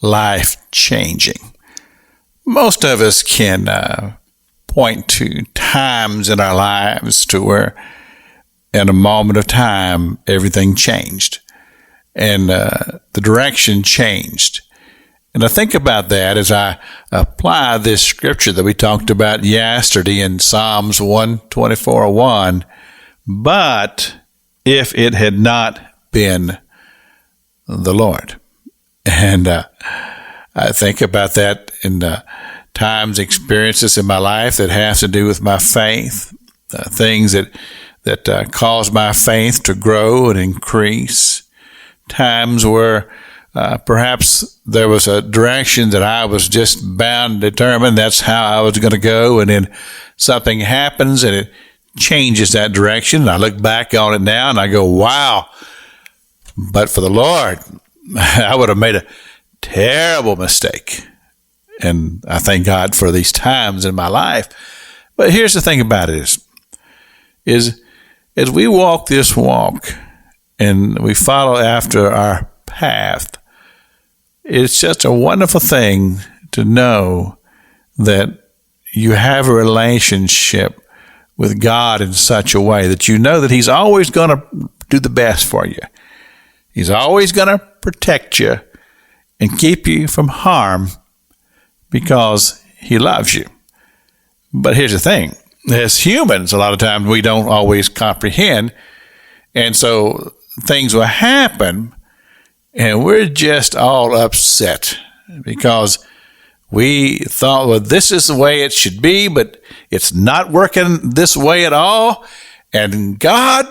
life-changing. Most of us can point to times in our lives to where in a moment of time everything changed and the direction changed. And I think about that as I apply this scripture that we talked about yesterday in Psalms 124:1. But if it had not been the Lord. And I think about that in times, experiences in my life that have to do with my faith, things that cause my faith to grow and increase, times where perhaps there was a direction that I was just bound and determined that's how I was going to go, and then something happens and it changes that direction. And I look back on it now and I go, wow, but for the Lord, I would have made a terrible mistake. And I thank God for these times in my life. But here's the thing about it is as we walk this walk and we follow after our path, it's just a wonderful thing to know that you have a relationship with God in such a way that you know that He's always going to do the best for you. He's always going to protect you and keep you from harm because He loves you. But here's the thing. As humans, a lot of times we don't always comprehend. And so things will happen and we're just all upset because we thought, well, this is the way it should be, but it's not working this way at all. And God,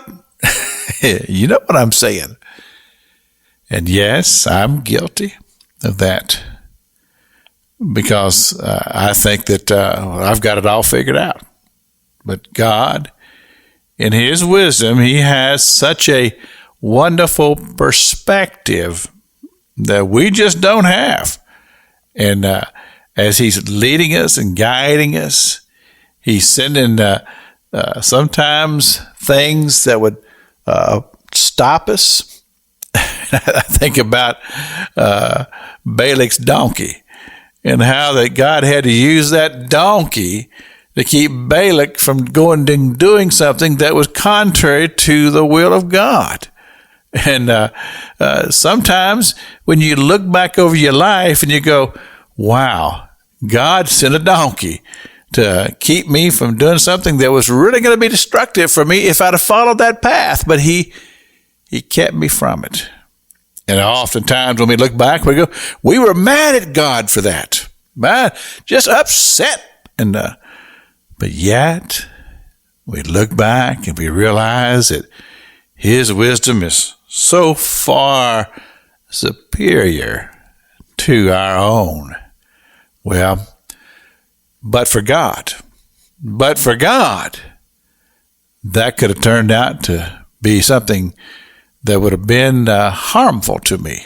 you know what I'm saying? And yes, I'm guilty of that because I think that I've got it all figured out. But God, in His wisdom, He has such a wonderful perspective that we just don't have. And as He's leading us and guiding us, He's sending sometimes things that would stop us. I think about Balak's donkey and how that God had to use that donkey to keep Balak from going and doing something that was contrary to the will of God. And sometimes when you look back over your life and you go, wow, God sent a donkey to keep me from doing something that was really going to be destructive for me if I'd have followed that path, but he kept me from it. And oftentimes when we look back, we go, we were mad at God for that. Man, just upset. And but yet, we look back and we realize that His wisdom is so far superior to our own. Well, but for God, that could have turned out to be something that would have been harmful to me.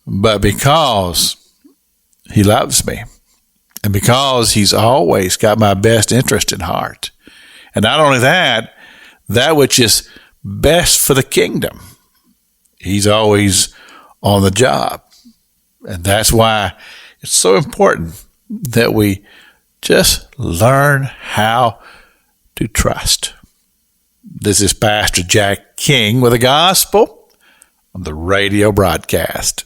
But because He loves me, and because He's always got my best interest in heart, and not only that which is best for the kingdom, He's always on the job. And that's why it's so important that we just learn how to trust. This is Pastor Jack King with the gospel on the radio broadcast.